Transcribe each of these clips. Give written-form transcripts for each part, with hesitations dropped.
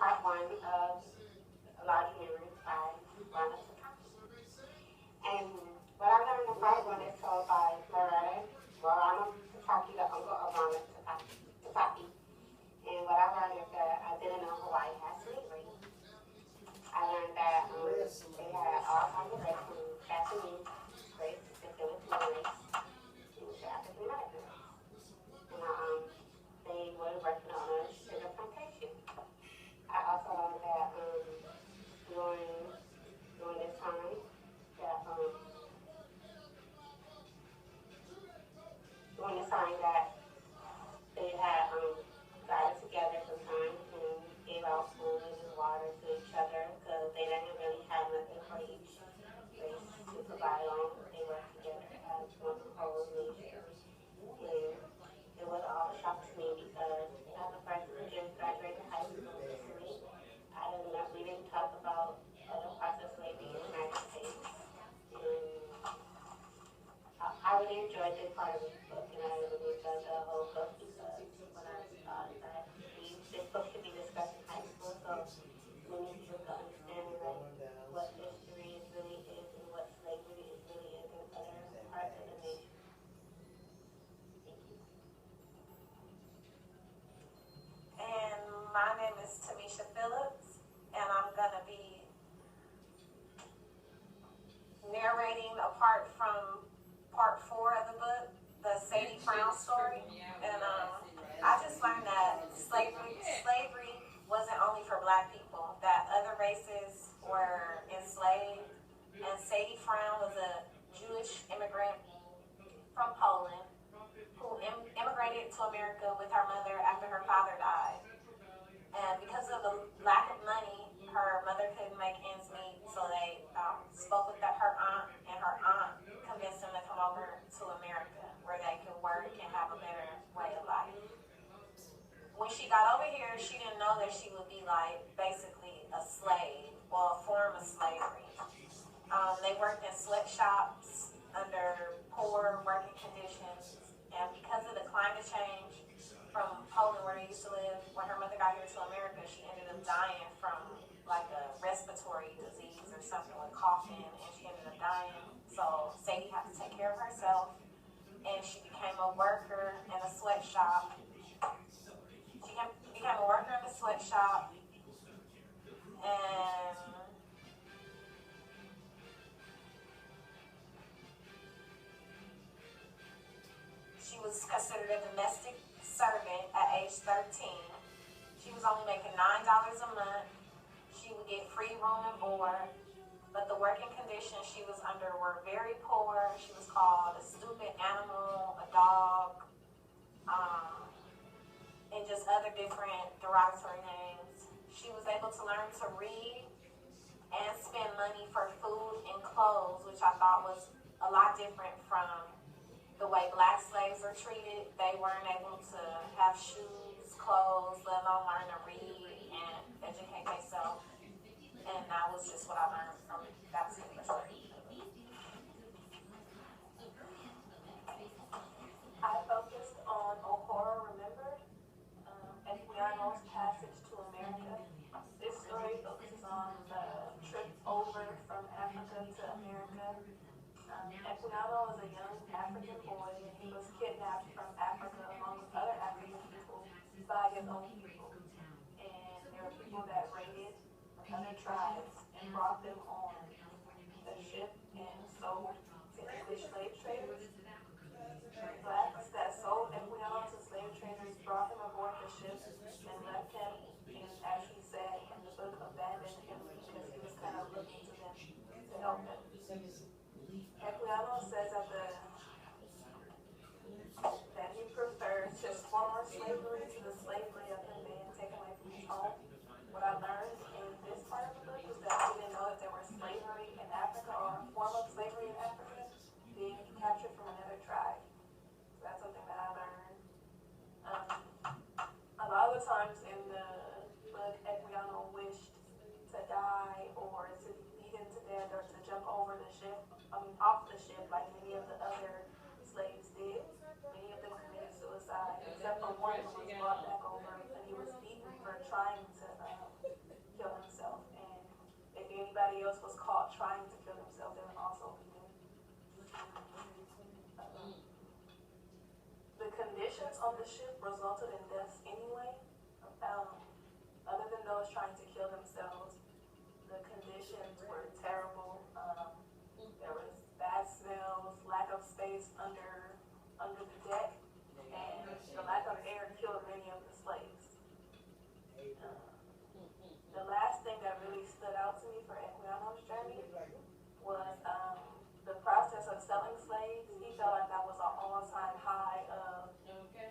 part one of Large Memories by Takaki. And what I learned in part one is told by Takaki, the uncle of Takaki. And what I learned is that I didn't know Hawaii had slavery. I learned that they had all kinds of race, from Japanese race to Filipino race to African American race. And they were working on a sugar plantation. I also learned that during this time that they had gathered together sometimes and gave out food and water to each other because they didn't really have nothing for each race to survive on. They worked together as one whole nation. And it was all a shock to me because as a person who just graduated high school recently, we didn't talk about other parts of slavery in the United States. And I really enjoyed this part of this book, and I really enjoyed the whole book because when I thought that this book should be discussed in high school, so many people can understand what history really is and what slavery really is in other parts of the nation. Thank you. And my name is Tamisha Phillips, and I'm going to be narrating apart from part 4 of the book, the Sadie Frown story. And I just learned that slavery wasn't only for black people, that other races were enslaved. And Sadie Frown was a Jewish immigrant from Poland who immigrated to America with her mother after her father died. And because of the lack of money, her mother couldn't make ends meet, so they spoke with her aunt, and her aunt convinced them to come over to America where they could work and have a better way of life. When she got over here, she didn't know that she would be like basically a slave, or a form of slavery. They worked in sweatshops under poor working conditions, and because of the climate change from Poland, where they used to live, when her mother got here to America, she ended up dying from like a respiratory disease or something, with coughing, and she ended up dying. So Sadie had to take care of herself, and she became a worker in a sweatshop. She became a worker in a sweatshop, and she was considered a domestic servant at age 13. She was only making $9 a month. She would get free room and board, but the working conditions she was under were very poor. She was called a stupid animal, a dog, and just other different derogatory names. She was able to learn to read and spend money for food and clothes, which I thought was a lot different from the way black slaves were treated. They weren't able to have shoes, clothes, let alone learn to read and educate themselves. And that was just what I learned from that particular story. I focused on O'Hara Remembered, Equiano's passage to America. This story focuses on the trip over from Africa to America. Equiano was a young African boy, and he was kidnapped from Africa along with other African people by his own people. And there were people that raided other tribes and brought them on the ship and sold to English slave traders. Blacks that sold Equiano to slave traders brought him aboard the ship and left him, and as he said in the book, abandoned him because he was kind of looking to them to help him. Equiano says that he prefers his former slavery to the slavery of him being taken away from his home. What I learned in this part of the book is that he didn't know that there was slavery in Africa, or a form of slavery in Africa being captured from another tribe. So that's something that I learned. A lot of the times in the book, Equiano wished to die or to be beaten to death or to jump over the ship, off the ship, like many of the other slaves did. Many of them committed suicide, except for one who was brought back over, and he was beaten for trying to deaths on the ship resulted in deaths anyway. Other than those trying to kill themselves, the conditions were terrible. There was bad smells, lack of space under the deck, and the lack of air killed many of the slaves. The last thing that really stood out to me for Equiano's journey was the process of selling slaves. He felt like that was an all-time high of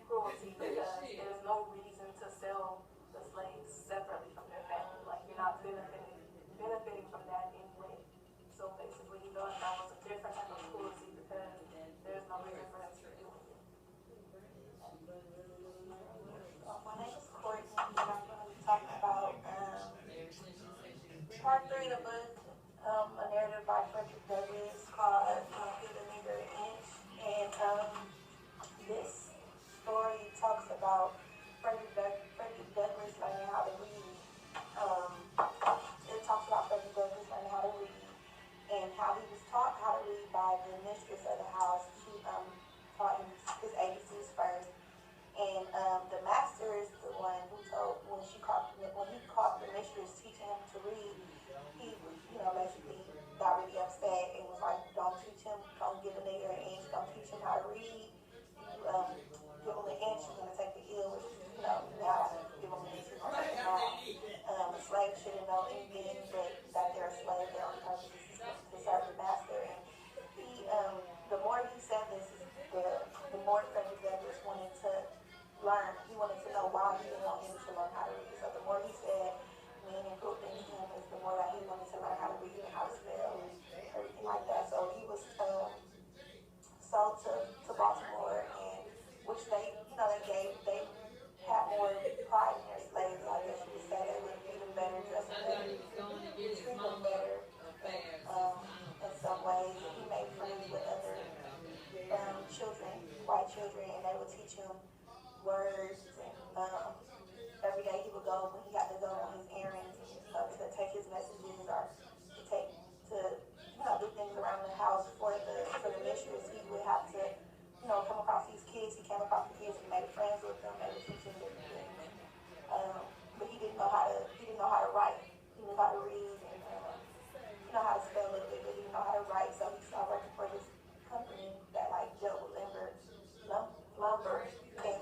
cruelty because there's no reason to sell the slaves separately from their family. Like, you're not benefiting from that anyway. So basically, he felt like that was a different type of cruelty because there's no reason for them to be doing it. My name is Courtney, and I'm going to be talking about part 3 of the book, a narrative by Frederick Douglass called Give a Nigger an Inch. And this story talks about Frederick Douglass learning how to read. It talks about Frederick Douglass learning how to read and how he was taught how to read by the mistress of the house. She taught him his ABCs first. And the master is the one who told when he caught the mistress teaching him to read, he basically got really upset and was like, don't teach him, don't give a nigger an inch, don't teach him how to read. Give him an inch, you're gonna take the ill, which now give him an inch, you're gonna take it out. A slave shouldn't know anything but that they're a slave, their only purpose is to serve the master. And he the more he said this, the more Frederick Douglass wanted to learn. He wanted to know why he didn't want him to learn how to read. So the more he said mean and cruel things to him, is the more that he wanted to learn how to read and how to spell and everything like that. So he was sold to Baltimore, and which they had more pride in their slaves. I guess you would say they would feed them better, dress them better, treat them better. In some ways, he made friends with other children, white children, and they would teach him words. And every day he would go when he had to go on his errands to take his messages or to do things around the house for the mistress. He would have to come across these kids. He came across the kids. He made friends with them. They would teach him different things. But he didn't know how to write. He knew how to read and how to spell a little bit, but he didn't know how to write. So he started working for this company that dealt with lumber, and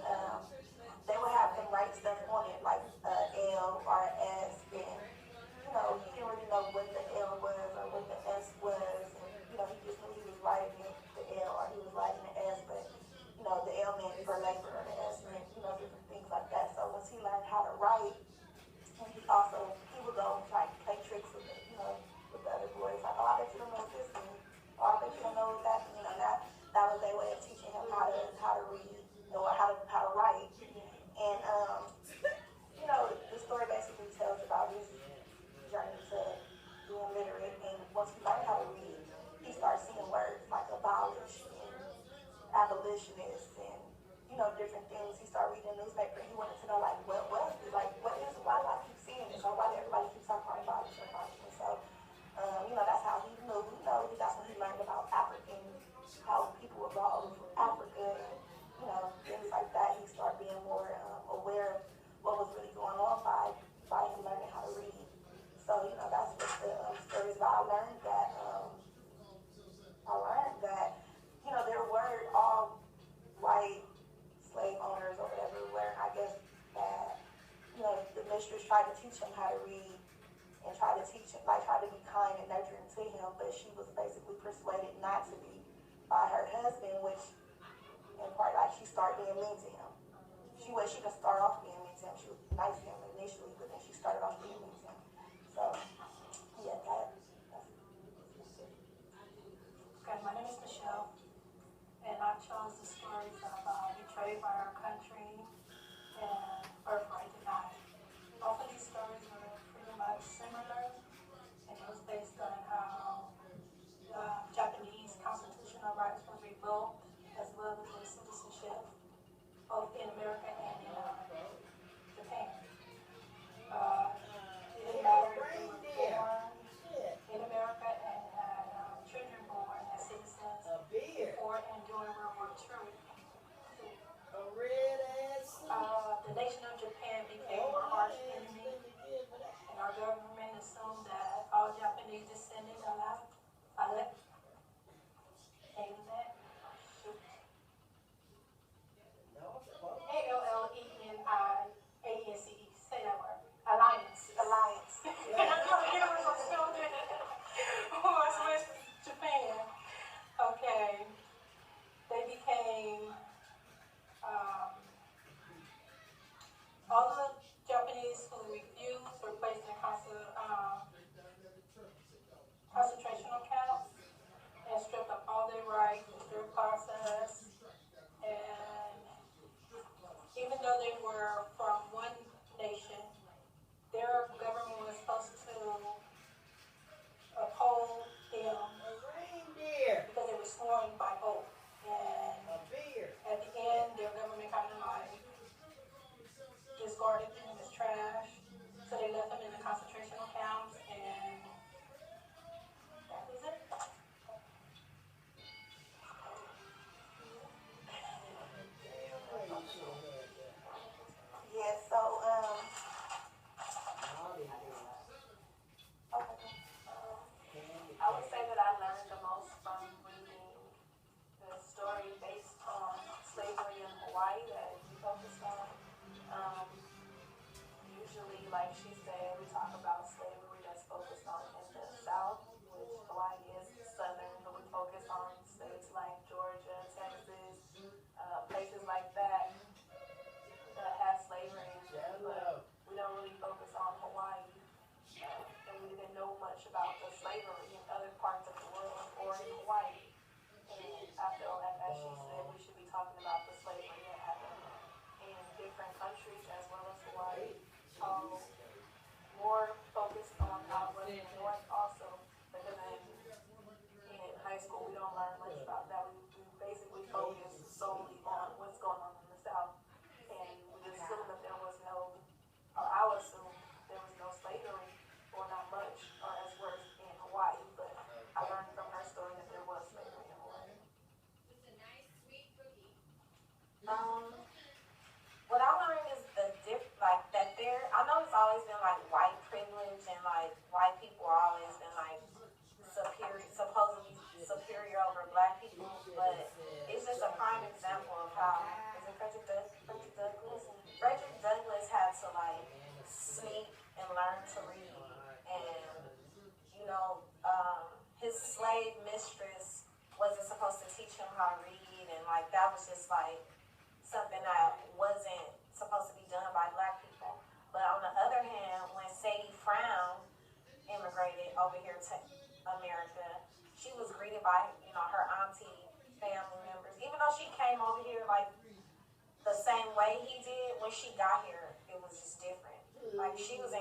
they would have him write stuff on it like L or S, and he didn't really know what the L was or what the S was, and he just knew he was writing the L or he was writing the S, but the L meant for labor or the S meant different things like that. So once he learned how to write, and he would go and try to play tricks with with the other boys, like, oh, I bet you don't know what this means, or I bet you don't know what that means. That was their way of teaching him how to read or how to write. And the story basically tells about his journey to being literate. And once he learned how to read, he started seeing words like abolish and abolitionist and different things. He started reading the newspaper. He wanted to know what is it? What is it? Why do I keep seeing this? Or why do everybody keep talking about abolish? And so that's how he knew. That's when he learned about African, how people evolved from Africa, and things like that. He started being more aware of what was really going on by him learning how to read. So that's what the story is about. I learned that there were all white slave owners or whatever, where I guess that the mistress tried to teach him how to read and tried to be kind and nurturing to him, but she was basically persuaded not to be by her husband, which in part she started being mean to him. She could start off being mean to him. She was nice to him initially, but then she started off being mean to him. So yeah, that's okay. My name is Michelle, and I chose the stories of Betrayed by Our Country and Birthright Denied. Both of these stories were pretty much similar, and it was based on how Japanese constitutional rights were revoked, as well as their citizenship, both in America and in Japan. It didn't matter if they were born in America and had children born as citizens before and during World War II. like she said, we talk about slavery that's focused on in the South, which Hawaii is southern, but we focus on states like Georgia, Texas, places like that have slavery, but we don't really focus on Hawaii. And we didn't know much about the slavery in other parts of the world or in Hawaii. And I feel like, as she said, we should be talking about the slavery that happened in different countries as well as Hawaii. More focused on how it was in the North also, because in high school we don't learn much about that. We basically focus solely on what's going on in the South, and we assume that there was no, or I would assume there was no slavery, or not much, or as worse in Hawaii. But I learned from her story that there was slavery in Hawaii. What I learned is like that there. I know it's always been like white privilege and like white people are always been like supposedly superior over black people, but it's just a prime example of how is it Frederick Douglass? Frederick Douglass had to like sneak and learn to read, and you know, his slave mistress wasn't supposed to teach him how to read, and like that was just like something that wasn't supposed to be done by black people. But on the other hand, when Sadie Frown immigrated over here to America, she was greeted by, her auntie, family members. Even though she came over here like the same way he did, when she got here, it was just different. Like she was